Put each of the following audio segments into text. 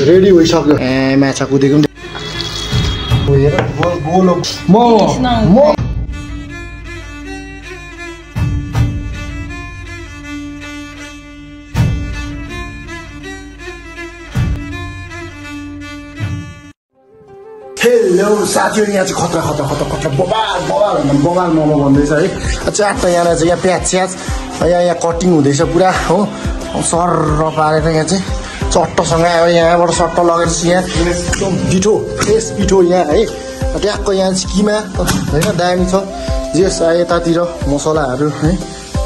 ready भइसक्यो ए माछा कुदेको हेर गोलो म हेलो साथीहरु यहाँ चाहिँ खतरा खतरा खतरा खतरा बबाल मोमो भन्दैछ है चारवटा यहाँ चाहिँ यहाँ प्याज यहाँ कटिङ हुँदैछ पुरा हो सर्र पारेर यहाँ चाहिँ चट्टसँग आयो यहाँबाट सट्ट लगेर यहाँ एकदम पिठो फ्रेस पिठो यहाँ है ट्याक्क यहाँ चाहिँ किमा होइन दामी छ जेस यतातिर मसलाहरू है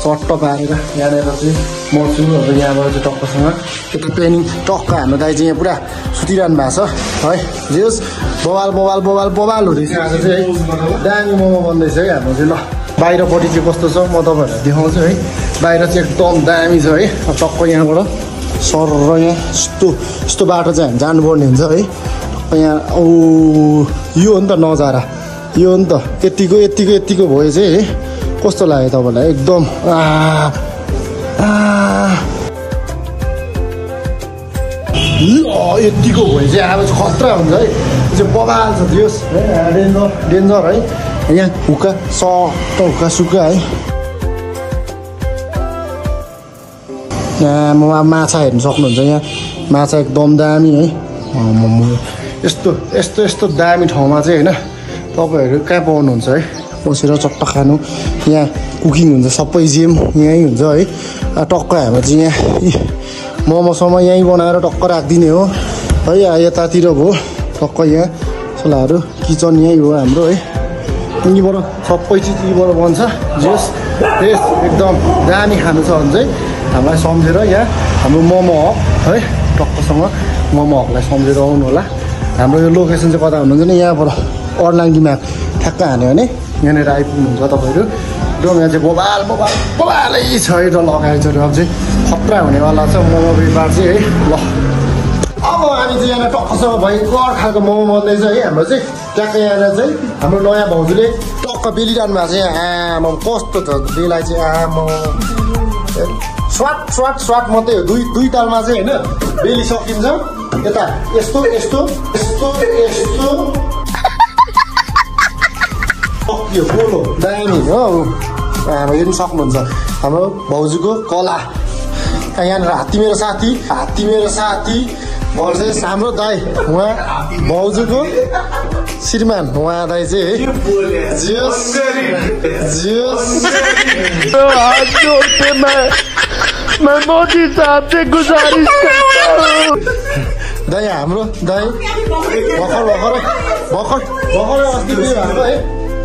चट्ट पारेर यहाँनिर चाहिँ मर्चुहरू यहाँबाट चाहिँ टक्कसँग यता प्यानिङ टक्क हाम्रो दाइ चाहिँ यहाँ पुरा सुतिरहनु भएको छ है जेस बवाल हुँदैछ आज चाहिँ है दामी मोमो बन्दैछ है हाम्रो चाहिँ ल बाहिरपट्टि चाहिँ कस्तो छ म तपाईँहरूलाई देखाउँछु है बाहिर चाहिँ एकदम दामी छ है टक्क यहाँबाट सर यहाँ यस्तो बाटो चाहिँ हामी जानुपर्ने हुन्छ है यहाँ औ यो हो नि त नजारा यो हो नि त यतिको भयो चाहिँ है कस्तो लाग्यो तपाईँलाई एकदम यतिको भयो चाहिँ अब चाहिँ खतरा हुन्छ है यो चाहिँ बबाल छ दियोस् है डेन्जर है यहाँ हुक्का हुक्का सुक्का है यहाँ माछा हेर्नु सक्नुहुन्छ यहाँ माछा एकदम दामी है यस्तो दामी ठाउँमा चाहिँ होइन तपाईँहरू कहाँ पाउनुहुन्छ है बसेर चट्ट खानु यहाँ कुकिङ हुन्छ सबै जेम यहीँ हुन्छ है टक्क हाम्रो चाहिँ यहाँ मोमोसम्म यहीँ बनाएर टक्क राखिदिने हो है यतातिर भयो टक्क यहाँ सलाहरू किचन यहीँ हो हाम्रो है यहीँबाट सबै चिज यहीँबाट बन्छ जेस एकदम दामी खानु छ भने चाहिँ हामीलाई सम्झेर यहाँ हाम्रो मोमो हब है टक्कसँग मोमो हबलाई सम्झेर आउनु होला हाम्रो यो लोकेसन चाहिँ कता हुनुहुन्छ नि यहाँबाट अर्लाङ्गीमा ठ्याक्क हान्यो भने यहाँनिर आइपुग्नुहुन्छ तपाईँहरू एकदम यहाँ चाहिँ बबालै छ है र लगाएछ अब चाहिँ खतरा हुनेवाला छ मोमो व्यापार चाहिँ है ल अब हामी चाहिँ यहाँ टक्कसँग भएको खालको मोमो बन्दैछ है हाम्रो चाहिँ ट्याक्क यहाँनिर चाहिँ हाम्रो नयाँ भाउजूले टक्क बेलिरहनु भएको छ यहाँ आमा कस्तो छ बेलाई चाहिँ आमा स्वाट मात्रै हो दुई तालमा चाहिँ होइन बेली सकिन्छ यता यस्तो यो गोलो दामी हो हाम्रो हेर्नु सक्नुहुन्छ हाम्रो भाउजूको कला यहाँनिर हात्ती मेरो साथी भर्सेस हाम्रो दाइ उहाँ भाउजूको श्रीमान उहाँ दाइ चाहिँ मैं मोदी साहब से गुजारिश करता हूँ दाइ हाम्रो दाइ भर्खर अस्ति बिहे भएको है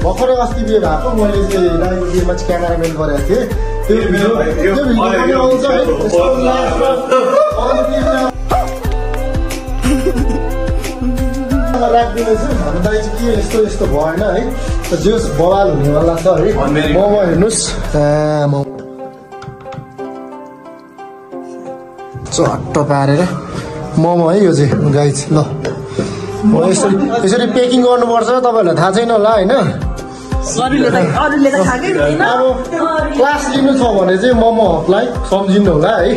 भर्खरै अस्ति बिहे भएको मैले चाहिँ दाइको बिहेमा चाहिँ क्यामेराम्यान गरेको थिएँ त्यो भिडियो पनि आउँछ है राखिदिनुहोस् हाम्रो दाइ चाहिँ के यस्तो भएन है जेस बवाल हुनेवाला छ है मोमो हेर्नुहोस् चट्ट पारेर मोमो है यो चाहिँ गाइज ल यसरी पेकिङ गर्नुपर्छ तपाईँहरूलाई थाहा छैन होला होइन अब क्लास लिनु छ भने चाहिँ मोमो हबलाई सम्झिनु होला है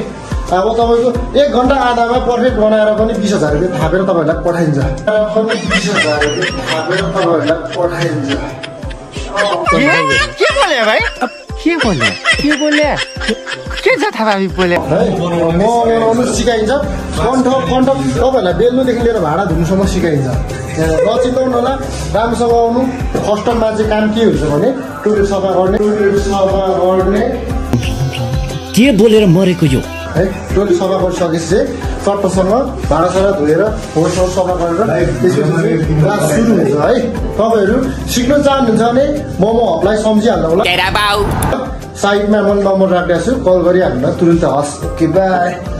अब तपाईँको 1 घन्टा आधामा पर्फेक्ट बनाएर पनि 20,000 रुपियाँ थापेर तपाईँहरूलाई पठाइन्छ के बोले भाइ के बोले के छ थाहा बोले मोमो बनाउनु सिकाइन्छ कण्ठ तपाईँहरूलाई बेल्नुदेखि लिएर भाडा धुनुसम्म सिकाइन्छ नचिताउनु होला राम्रोसँग आउनु फर्स्ट टाइममा चाहिँ काम के हुन्छ भने टोइलेट सफा गर्ने के बोलेर मरेको यो है टोइलेट सफा गरिसकेपछि चाहिँ चट्टसँग भाँडासाँडा धोएर फोहोरसोहोर सफा गरेर त्यसपछि क्लास सुरु हुन्छ है तपाईँहरू सिक्न चाहनुहुन्छ भने मोमो हबलाई सम्झिहाल्नु होला साइडमा म नम्बर राखिरहेको छु कल गरिहाल्नु न तुरुन्तै हस् ओके बाई